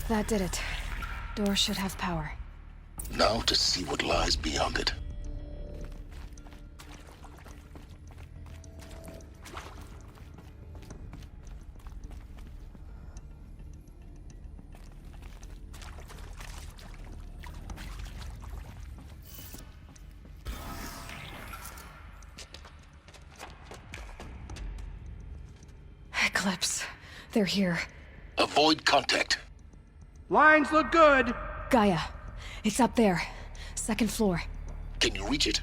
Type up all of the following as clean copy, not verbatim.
That did it. Door should have power. Now to see what lies beyond it. Eclipse. They're here. Avoid contact. Lines look good. Gaia. It's up there. Second floor. Can you reach it?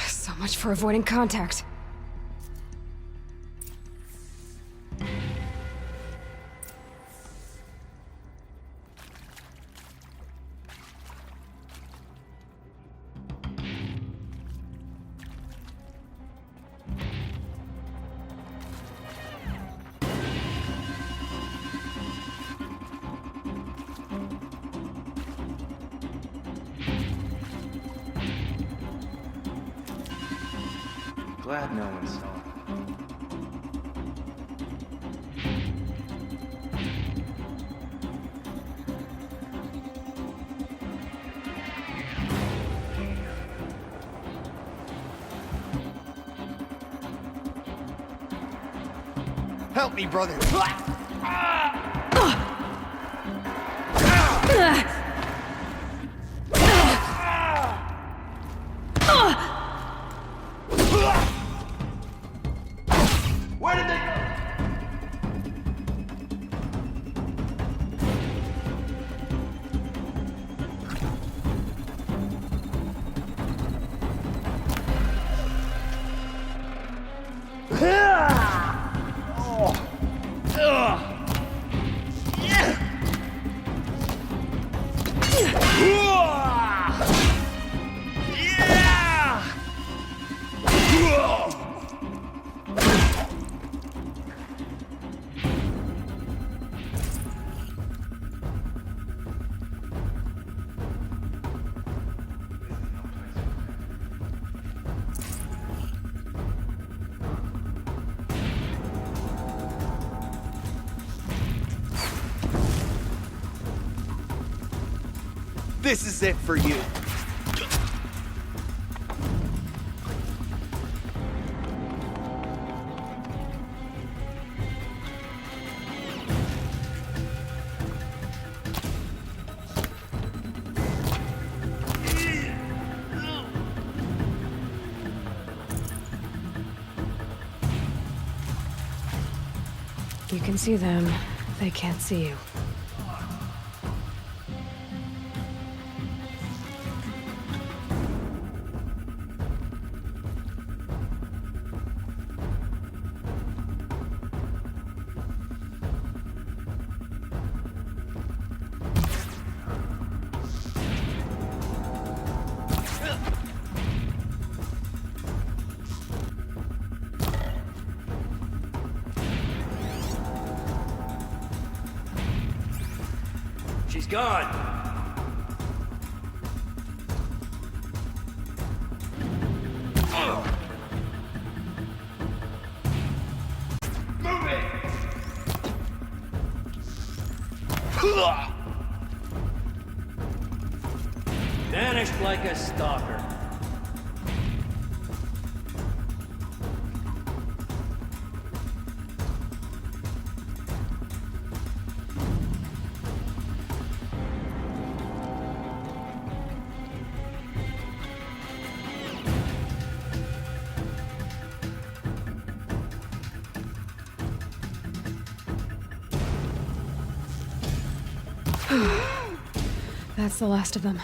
So much for avoiding contact. Glad no one saw. Help me, brother. Where did they go? This is it for you. You can see them. They can't see you. She's gone. Move it! Vanished like a stalker. That's the last of them.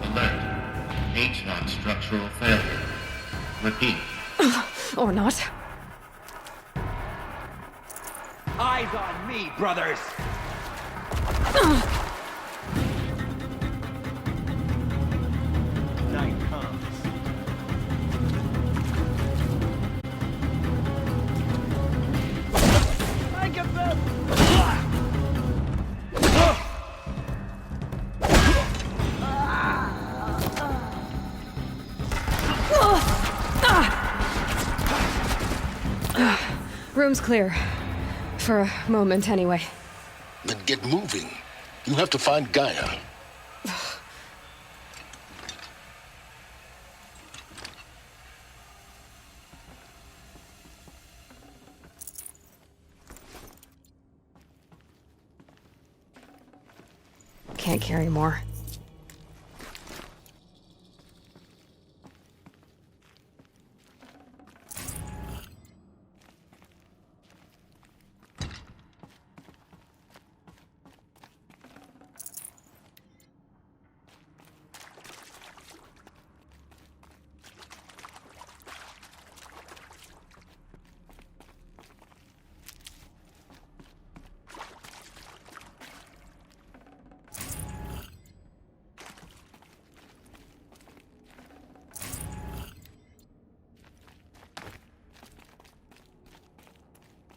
Alert. HVAC structural failure. Repeat. Or not. Eyes on me, brothers! Night comes. I get them! Room's clear. For a moment, anyway. Then get moving. You have to find Gaia. Can't carry more.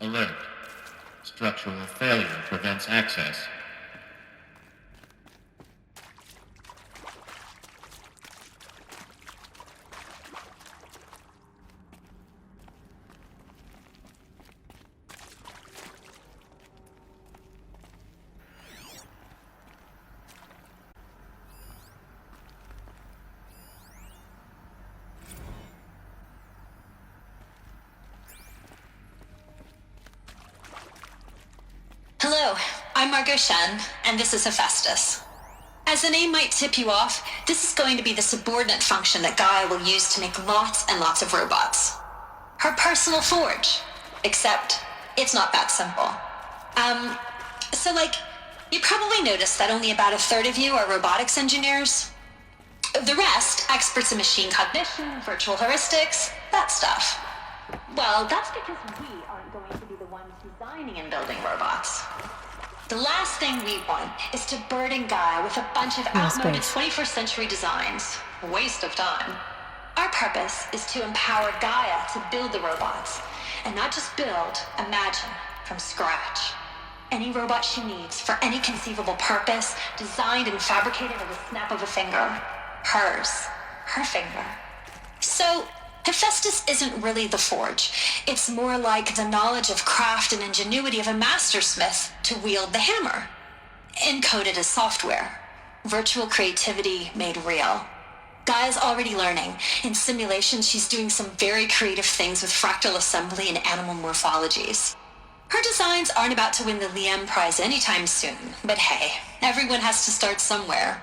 Alert. Structural failure prevents access. Hello, I'm Margot Shen, and this is Hephaestus. As the name might tip you off, this is going to be the subordinate function that Gaia will use to make lots and lots of robots. Her personal forge. Except, it's not that simple. You probably noticed that only about a third of you are robotics engineers. The rest, experts in machine cognition, virtual heuristics, that stuff. Well, that's because we aren't going to be the ones designing and building robots. The last thing we want is to burden Gaia with a bunch of outmoded 21st century designs. Waste of time. Our purpose is to empower Gaia to build the robots, and not just build, imagine, from scratch. Any robot she needs, for any conceivable purpose, designed and fabricated at the snap of a finger. Hers. Her finger. So, Hephaestus isn't really the forge. It's more like the knowledge of craft and ingenuity of a mastersmith to wield the hammer. Encoded as software. Virtual creativity made real. Gaia's already learning. In simulation, she's doing some very creative things with fractal assembly and animal morphologies. Her designs aren't about to win the Liam Prize anytime soon, but hey, everyone has to start somewhere.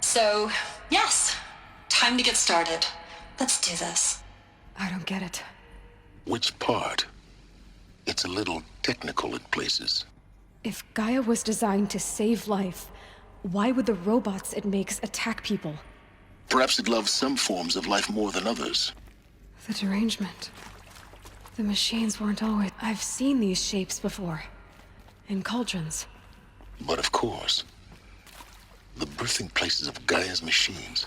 So, yes, time to get started. Let's do this. I don't get it. Which part? It's a little technical in places. If Gaia was designed to save life, why would the robots it makes attack people? Perhaps it loves some forms of life more than others. The derangement. The machines weren't always... I've seen these shapes before. In cauldrons. But of course, the birthing places of Gaia's machines.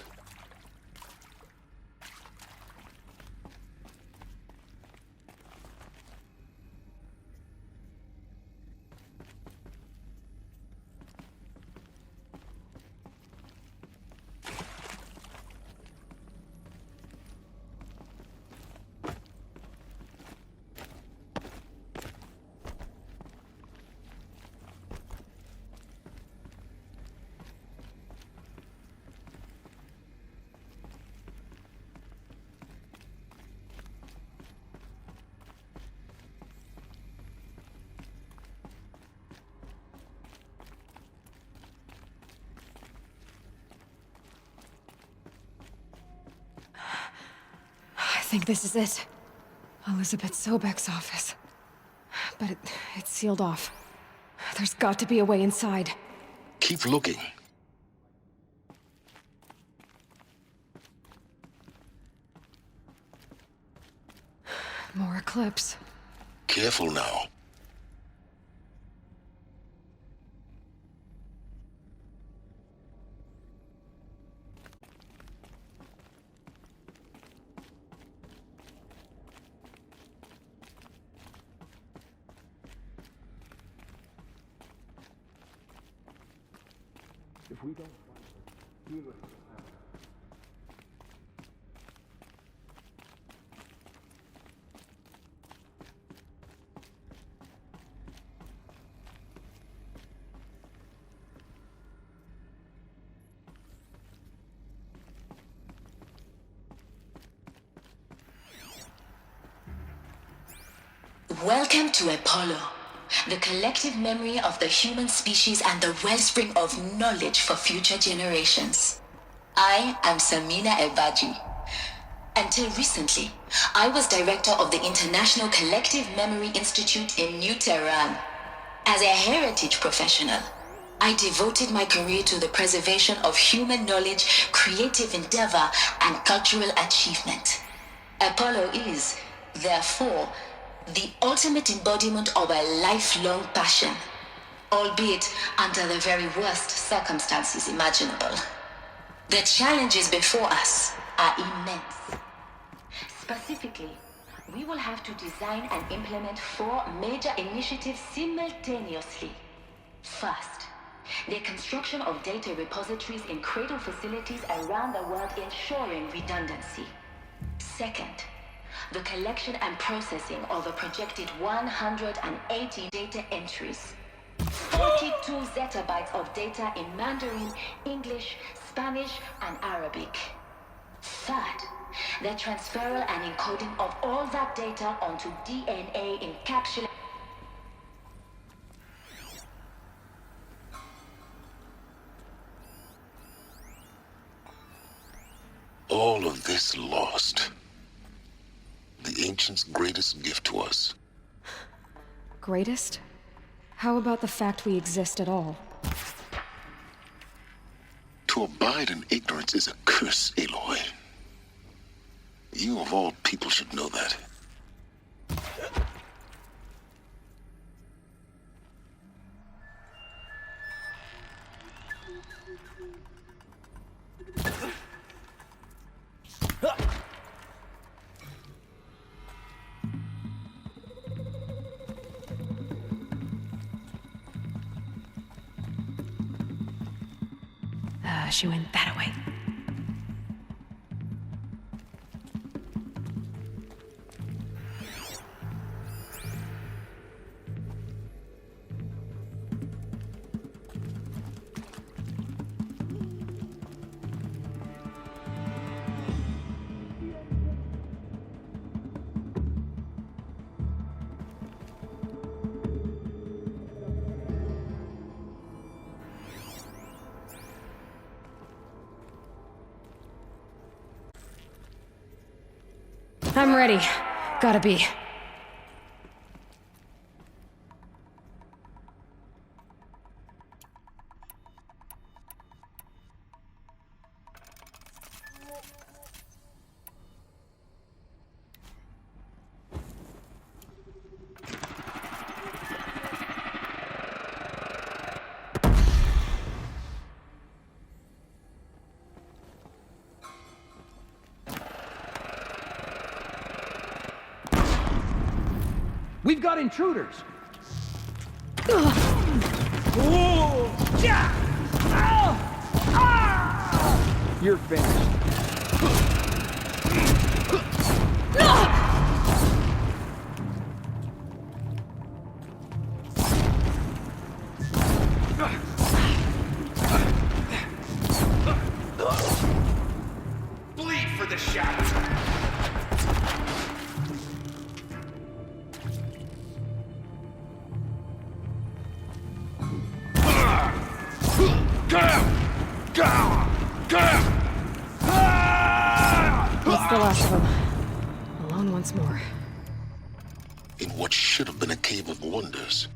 I think this is it. Elisabet Sobeck's office. But it's sealed off. There's got to be a way inside. Keep looking. More Eclipse. Careful now. If we don't find her, needless to say. Welcome to Apollo, the collective memory of the human species and the wellspring of knowledge for future generations. I am Samina Ebaji. Until recently, I was director of the International Collective Memory Institute in New Tehran. As a heritage professional, I devoted my career to the preservation of human knowledge, creative endeavor, and cultural achievement. Apollo is, therefore, the ultimate embodiment of a lifelong passion, albeit under the very worst circumstances imaginable. The challenges before us are immense. Specifically, we will have to design and implement 4 major initiatives simultaneously. First, the construction of data repositories in cradle facilities around the world, ensuring redundancy. Second, the collection and processing of a projected 180 data entries, 42 zettabytes of data in Mandarin, English, Spanish, and Arabic. Third, the transferal and encoding of all that data onto DNA encapsulated. All of this lost. The Ancients' greatest gift to us. Greatest? How about the fact we exist at all? To abide in ignorance is a curse, Aloy. You of all people should know that. She went that way. I'm ready. Gotta be. We've got intruders! You're finished. Bleed for the shadows! That's the last of them. Alone once more. In what should have been a cave of wonders.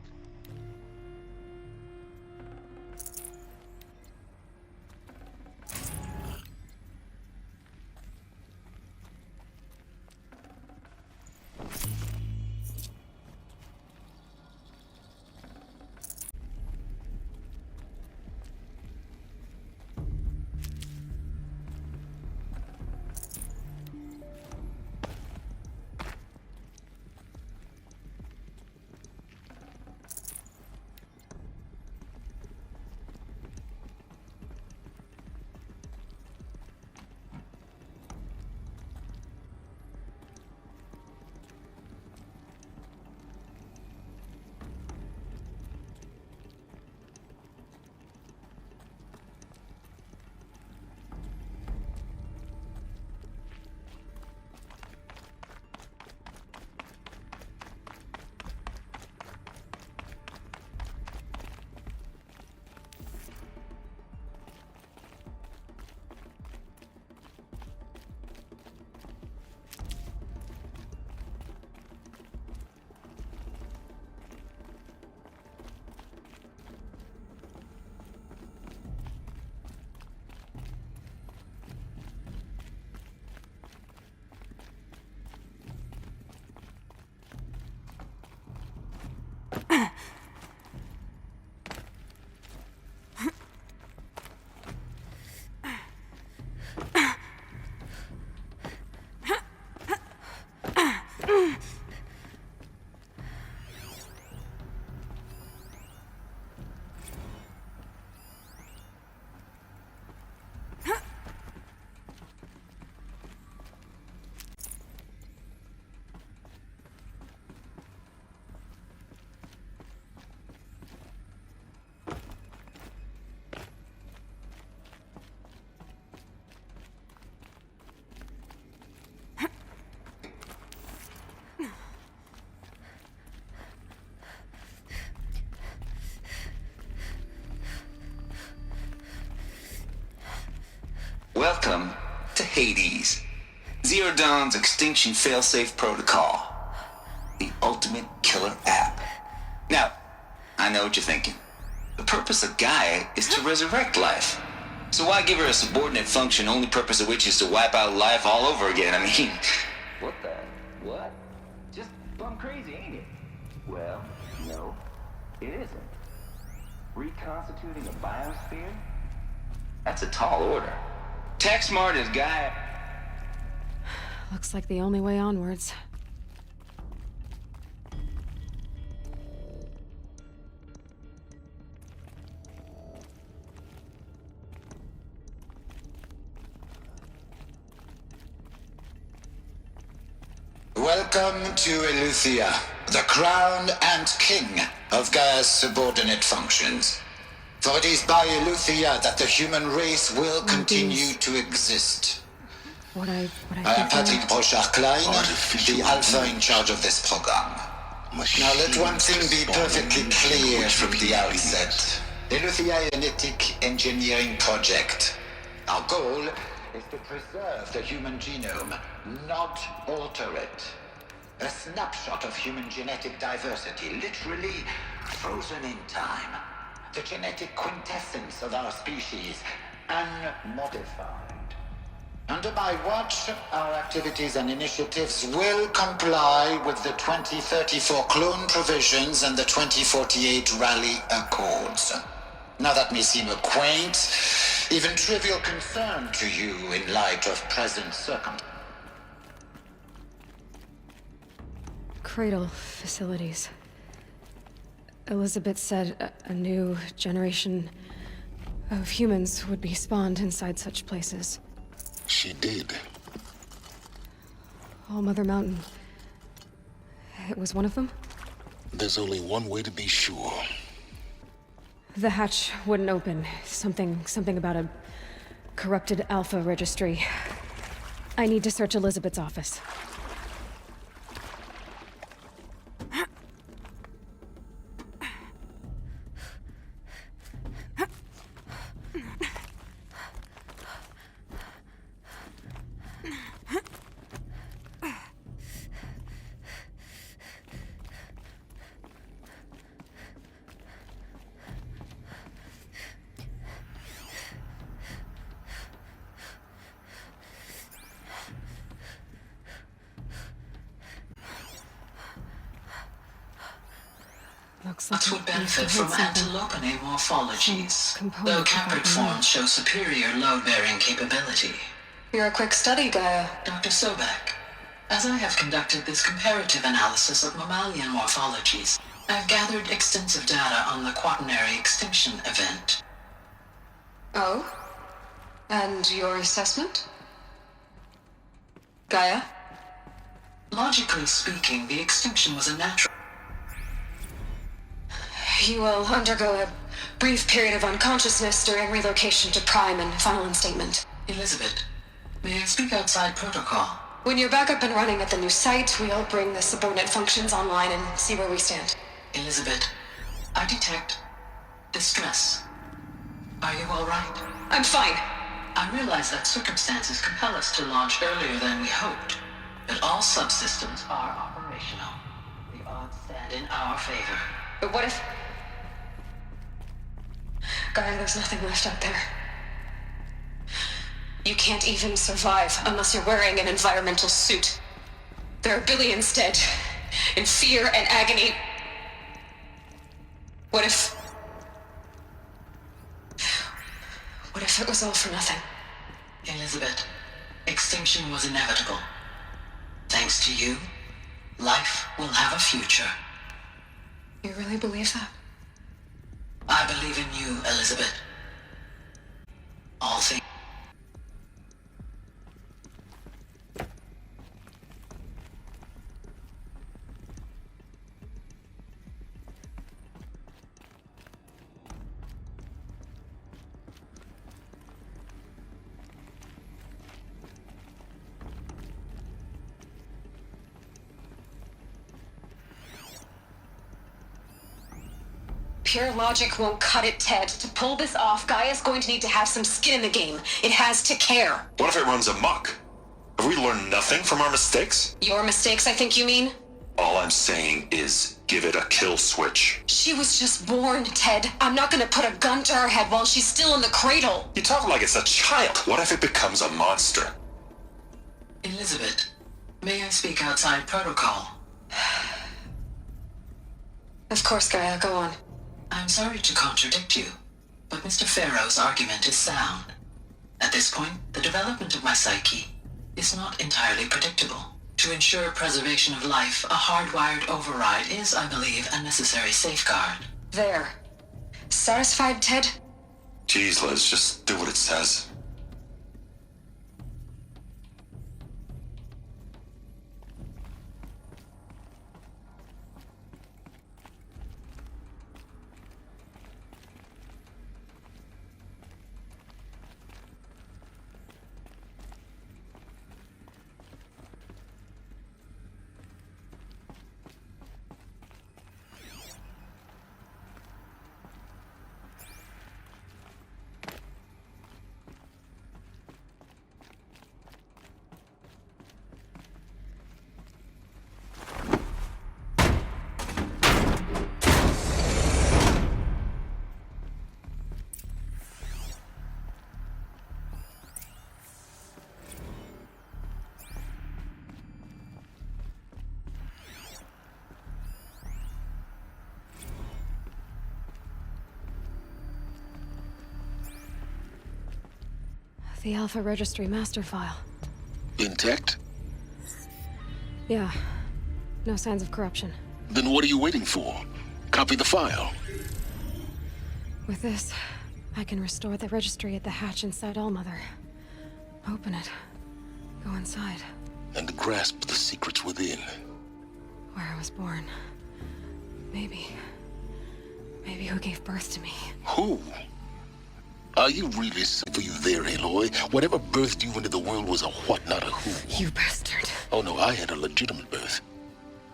Welcome to Hades, Zero Dawn's extinction failsafe protocol. The ultimate killer app. Now, I know what you're thinking. The purpose of Gaia is to resurrect life. So why give her a subordinate function, only purpose of which is to wipe out life all over again? I mean... What the... what? Just bum crazy, ain't it? Well, no, it isn't. Reconstituting a biosphere? That's a tall order. Tech smart as Gaia... Looks like the only way onwards. Welcome to Eleuthia, the crown and king of Gaia's subordinate functions. For it is by Eleuthia that the human race will continue to exist. What I I am think Patrick Brochard-Klein, Artificial the alpha in intelligence. charge of this program. Now let one thing be perfectly clear from the outset. Eleuthia is a genetic engineering project. Our goal is to preserve the human genome, not alter it. A snapshot of human genetic diversity, literally frozen in time. The genetic quintessence of our species, unmodified. Under my watch, our activities and initiatives will comply with the 2034 clone provisions and the 2048 Rally Accords. Now that may seem a quaint, even trivial concern to you in light of present circumstances. Cradle facilities. Elisabet said a new generation of humans would be spawned inside such places. She did. All Mother Mountain. It was one of them? There's only one way to be sure. The hatch wouldn't open. Something about a corrupted Alpha registry. I need to search Elisabet's office. Looks like That would I benefit must from have heard something. antilopinae morphologies, Some though component caprid about them. forms show superior load-bearing capability. You're a quick study, Gaia. Dr. Sobeck, as I have conducted this comparative analysis of mammalian morphologies, I've gathered extensive data on the quaternary extinction event. Oh? And your assessment? Gaia? Logically speaking, the extinction was a natural... You will undergo a brief period of unconsciousness during relocation to Prime and final instatement. Elisabet, may I speak outside protocol? When you're back up and running at the new site, we'll bring the subordinate functions online and see where we stand. Elisabet, I detect distress. Are you all right? I'm fine. I realize that circumstances compel us to launch earlier than we hoped, but all subsystems are operational. The odds stand in our favor. But what if... Gaia, there's nothing left out there. You can't even survive unless you're wearing an environmental suit. There are billions dead, in fear and agony. What if it was all for nothing? Elisabet, extinction was inevitable. Thanks to you, life will have a future. You really believe that? I believe in you, Elisabet. All things. Pure logic won't cut it, Ted. To pull this off, Gaia's going to need to have some skin in the game. It has to care. What if it runs amok? Have we learned nothing from our mistakes? Your mistakes, I think you mean? All I'm saying is give it a kill switch. She was just born, Ted. I'm not gonna put a gun to her head while she's still in the cradle. You talk like it's a child. What if it becomes a monster? Elisabet, may I speak outside protocol? Of course, Gaia, go on. I'm sorry to contradict you, but Mr. Faro's argument is sound. At this point, the development of my psyche is not entirely predictable. To ensure preservation of life, a hardwired override is, I believe, a necessary safeguard. There. Satisfied, Ted? Jeez, Liz, just do what it says. The Alpha Registry master file. Intact? Yeah. No signs of corruption. Then what are you waiting for? Copy the file. With this, I can restore the registry at the hatch inside Allmother. Open it. Go inside. And grasp the secrets within. Where I was born. Maybe who gave birth to me. Who? Are you really sick for you there, Aloy? Whatever birthed you into the world was a what, not a who. You bastard. Oh no, I had a legitimate birth.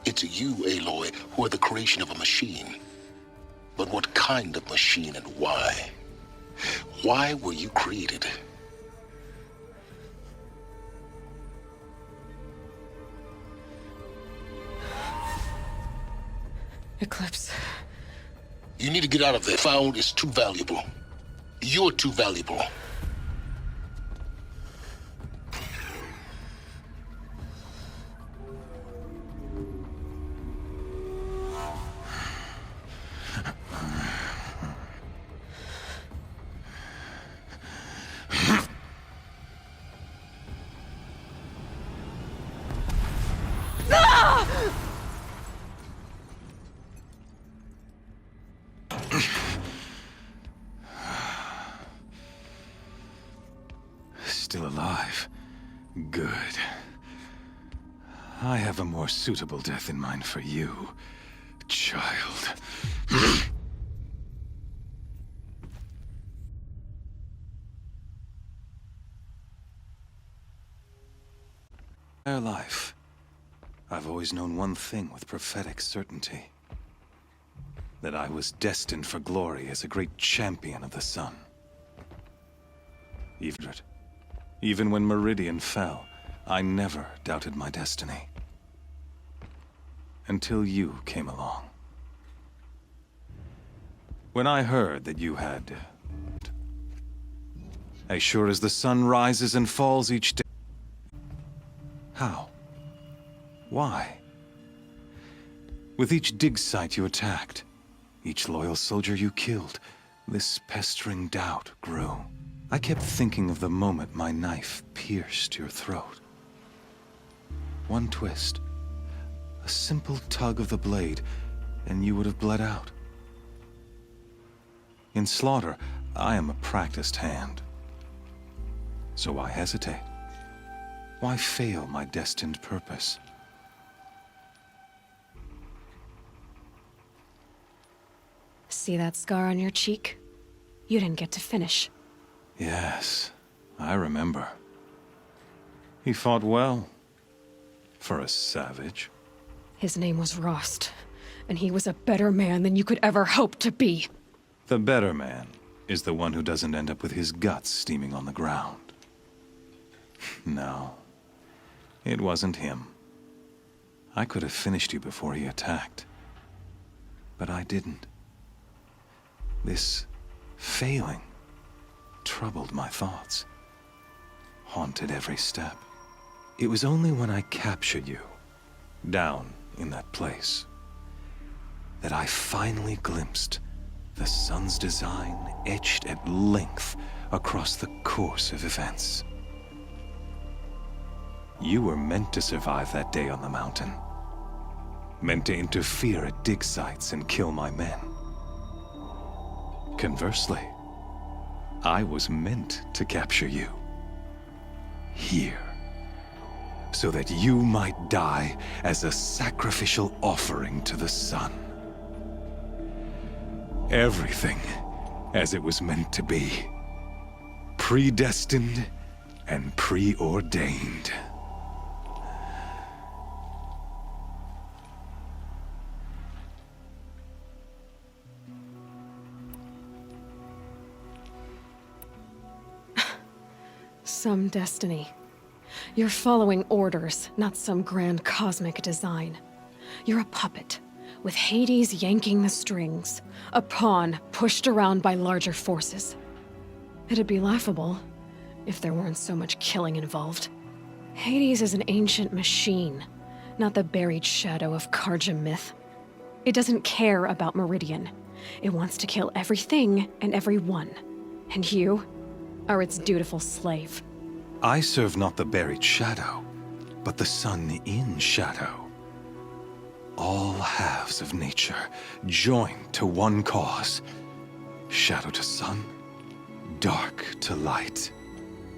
It's you, Aloy, who are the creation of a machine. But what kind of machine and why? Why were you created? Eclipse. You need to get out of there. Found is too valuable. You're too valuable. Still alive. Good. I have a more suitable death in mind for you, child. My life, I've always known one thing with prophetic certainty. That I was destined for glory as a great champion of the sun. Even when Meridian fell, I never doubted my destiny. Until you came along. When I heard that you had... As sure as the sun rises and falls each day... How? Why? With each dig site you attacked, each loyal soldier you killed, this pestering doubt grew. I kept thinking of the moment my knife pierced your throat. One twist, a simple tug of the blade, and you would have bled out. In slaughter, I am a practiced hand. So why hesitate? Why fail my destined purpose? See that scar on your cheek? You didn't get to finish. Yes, I remember. He fought well. For a savage. His name was Rost. and he was a better man than you could ever hope to be. The better man is the one who doesn't end up with his guts steaming on the ground. No, it wasn't him. I could have finished you before he attacked. But I didn't. This failing troubled my thoughts, haunted every step. It was only when I captured you, down in that place, that I finally glimpsed the sun's design etched at length across the course of events. You were meant to survive that day on the mountain. Meant to interfere at dig sites and kill my men. Conversely, I was meant to capture you. Here. So that you might die as a sacrificial offering to the sun. Everything as it was meant to be. Predestined and preordained. Some destiny. You're following orders, not some grand cosmic design. You're a puppet, with Hades yanking the strings, a pawn pushed around by larger forces. It'd be laughable if there weren't so much killing involved. Hades is an ancient machine, not the buried shadow of Karja myth. It doesn't care about Meridian. It wants to kill everything and everyone. And you are its dutiful slave. I serve not the buried shadow, but the sun in shadow. All halves of nature joined to one cause. Shadow to sun, dark to light.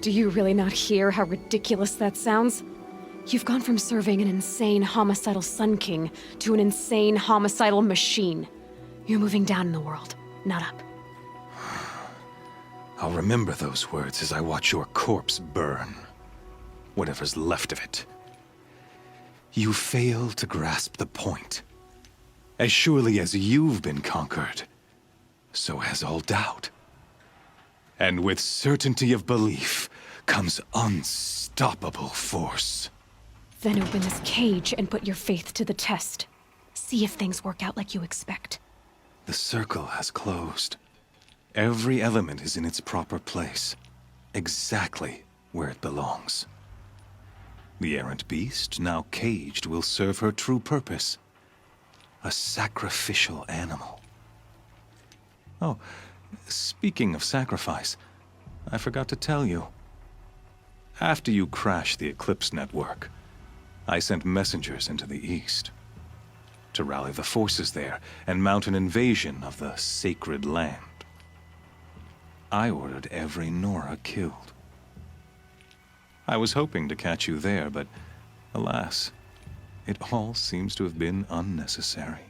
Do you really not hear how ridiculous that sounds? You've gone from serving an insane homicidal Sun King to an insane homicidal machine. You're moving down in the world, not up. I'll remember those words as I watch your corpse burn. Whatever's left of it. You fail to grasp the point. As surely as you've been conquered, so has all doubt. And with certainty of belief comes unstoppable force. Then open this cage and put your faith to the test. See if things work out like you expect. The circle has closed. Every element is in its proper place, exactly where it belongs. The errant beast, now caged, will serve her true purpose. A sacrificial animal. Oh, speaking of sacrifice, I forgot to tell you. After you crashed the Eclipse network, I sent messengers into the east to rally the forces there and mount an invasion of the sacred land. I ordered every Nora killed. I was hoping to catch you there, but alas, it all seems to have been unnecessary.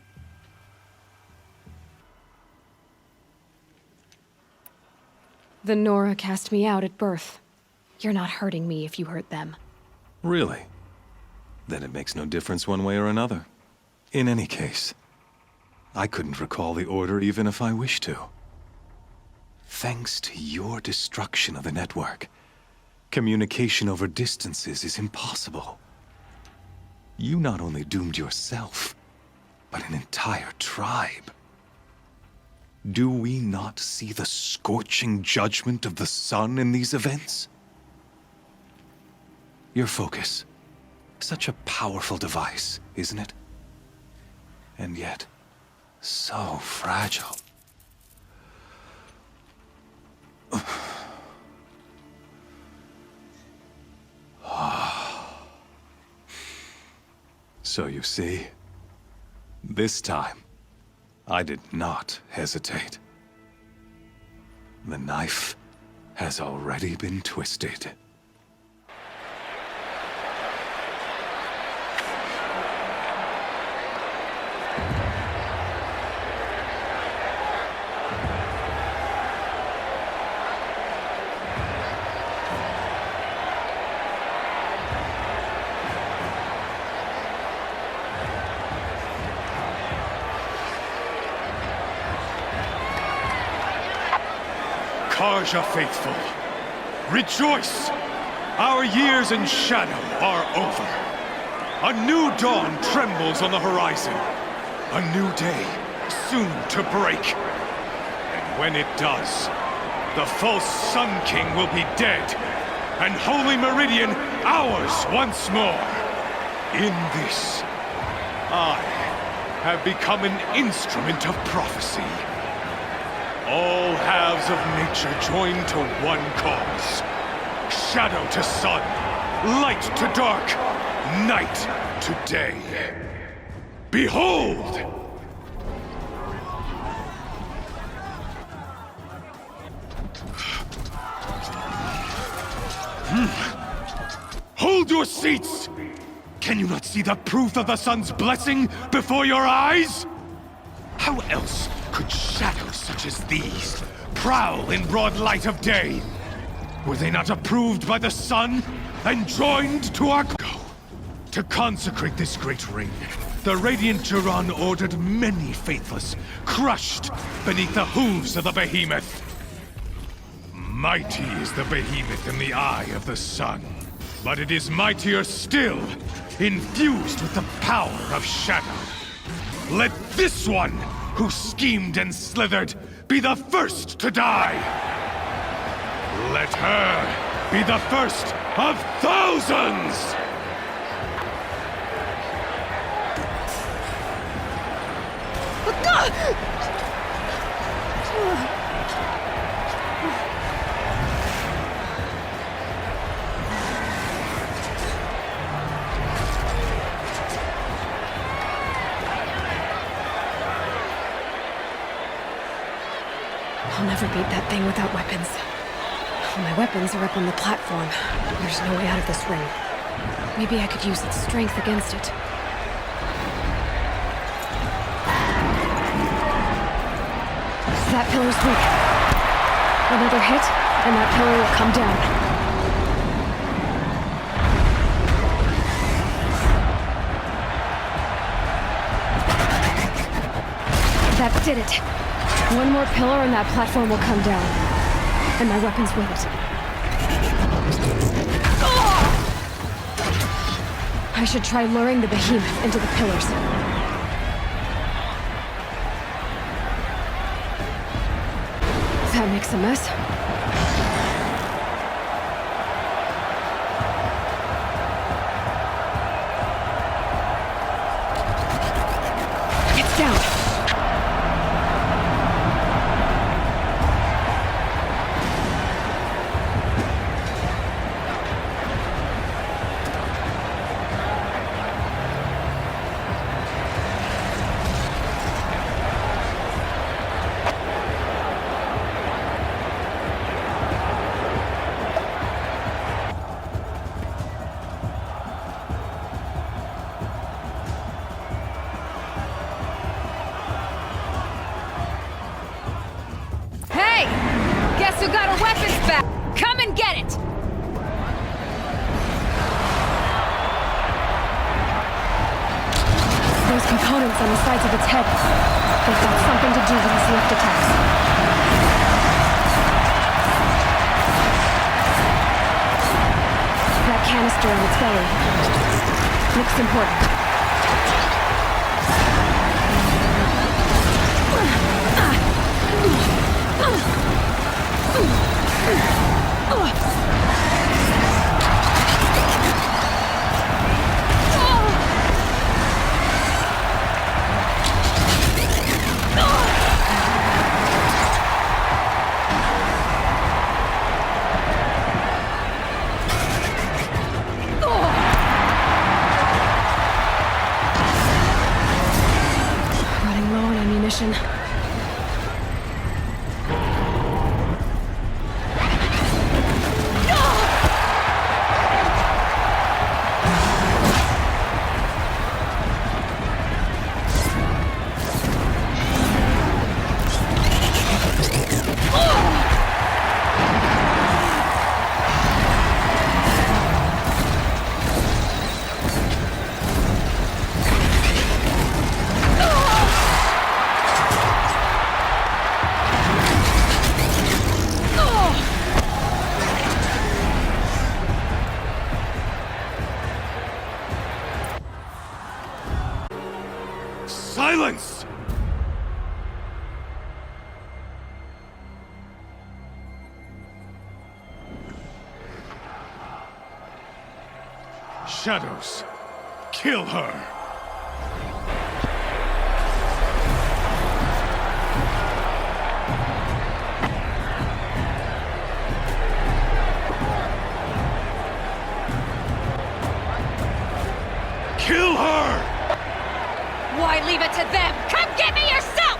The Nora cast me out at birth. You're not hurting me if you hurt them. Really? Then it makes no difference one way or another. In any case, I couldn't recall the order even if I wished to. Thanks to your destruction of the network, communication over distances is impossible. You not only doomed yourself, but an entire tribe. Do we not see the scorching judgment of the sun in these events? Your focus. Such a powerful device, isn't it? And yet, so fragile. So you see, this time, I did not hesitate. The knife has already been twisted. Karja faithful, rejoice! Our years in shadow are over. A new dawn trembles on the horizon. A new day soon to break. And when it does, the false Sun King will be dead, and Holy Meridian ours once more. In this, I have become an instrument of prophecy. All halves of nature join to one cause. Shadow to sun, light to dark, night to day. Behold! Hold your seats! Can you not see the proof of the sun's blessing before your eyes? How else could shadows such as these prowl in broad light of day? Were they not approved by the sun and joined to our go? To consecrate this great ring, the Radiant Duran ordered many faithless, crushed beneath the hooves of the Behemoth. Mighty is the Behemoth in the eye of the sun, but it is mightier still, infused with the power of shadow. Let this one, who schemed and slithered, be the first to die! Let her be the first of thousands! I'll never beat that thing without weapons. My weapons are up on the platform. There's no way out of this ring. Maybe I could use its strength against it. That pillar's weak. Another hit, and that pillar will come down. That did it. One more pillar and that platform will come down. And my weapons with it. I should try luring the Behemoth into the pillars. That makes a mess. It's down. Who got our weapons back? Come and get it! Those components on the sides of its head. They've got something to do with its lift attacks. That canister on its belly. Looks important. Running low on ammunition. Silence! Shadows, kill her! Kill her! Why leave it to them? Come get me yourself!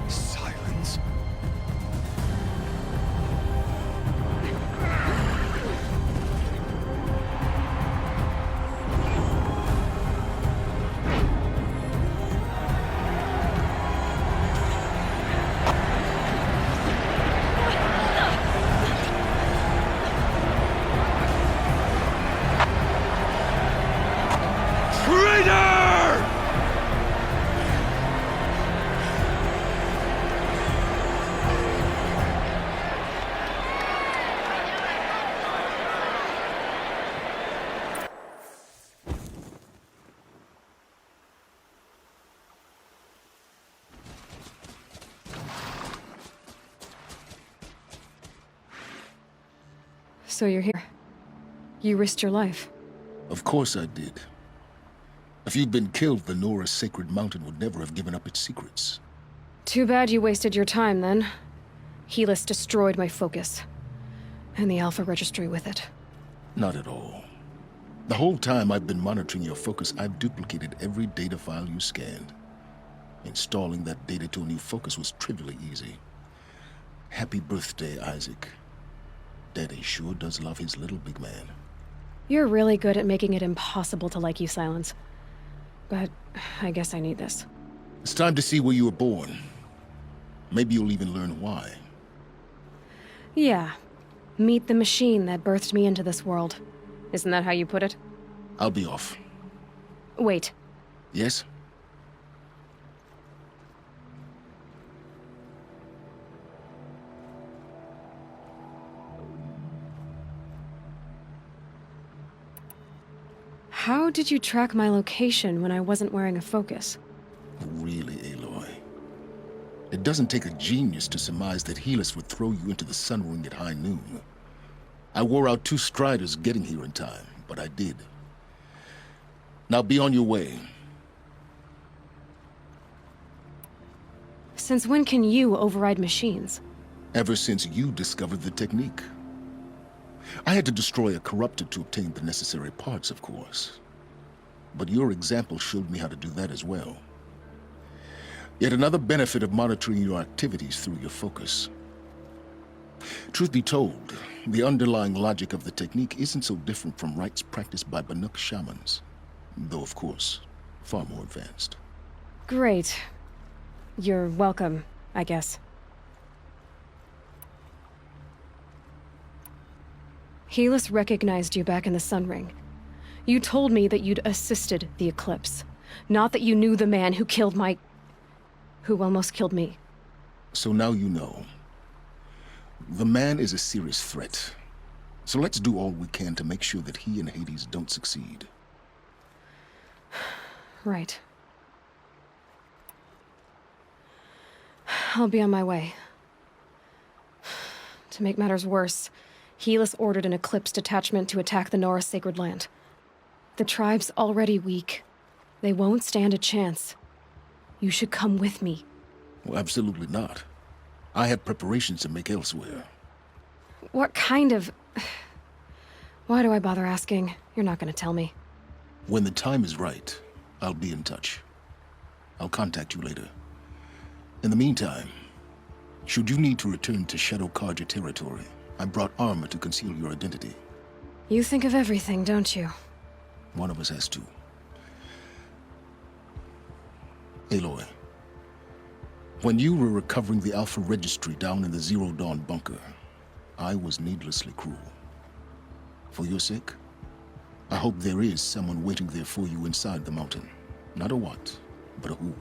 Silence. Traitor! So you're here. You risked your life. Of course I did. If you'd been killed, the Nora's sacred mountain would never have given up its secrets. Too bad you wasted your time, then. Helis destroyed my focus. And the Alpha Registry with it. Not at all. The whole time I've been monitoring your focus, I've duplicated every data file you scanned. Installing that data to a new focus was trivially easy. Happy birthday, Isaac. Daddy sure does love his little big man. You're really good at making it impossible to like you, Silence. But I guess I need this. It's time to see where you were born. Maybe you'll even learn why. Yeah. Meet the machine that birthed me into this world. Isn't that how you put it? I'll be off. Wait. Yes? How did you track my location when I wasn't wearing a focus? Really, Aloy? It doesn't take a genius to surmise that Helis would throw you into the sun ring at high noon. I wore out 2 striders getting here in time, but I did. Now be on your way. Since when can you override machines? Ever since you discovered the technique. I had to destroy a corrupted to obtain the necessary parts, of course. But your example showed me how to do that as well. Yet another benefit of monitoring your activities through your focus. Truth be told, the underlying logic of the technique isn't so different from rites practiced by Banuk shamans. Though, of course, far more advanced. Great. You're welcome, I guess. Helis recognized you back in the Sun Ring. You told me that you'd assisted the Eclipse. Not that you knew the man who killed who almost killed me. So now you know. The man is a serious threat. So let's do all we can to make sure that he and Hades don't succeed. Right. I'll be on my way. To make matters worse, Helis ordered an Eclipse detachment to attack the Nora Sacred Land. The tribe's already weak. They won't stand a chance. You should come with me. Well, absolutely not. I have preparations to make elsewhere. What kind of... Why do I bother asking? You're not gonna tell me. When the time is right, I'll be in touch. I'll contact you later. In the meantime, should you need to return to Shadow Karja territory, I brought armor to conceal your identity. You think of everything, don't you? One of us has to. Aloy, when you were recovering the Alpha Registry down in the Zero Dawn bunker, I was needlessly cruel. For your sake, I hope there is someone waiting there for you inside the mountain. Not a what, but a who.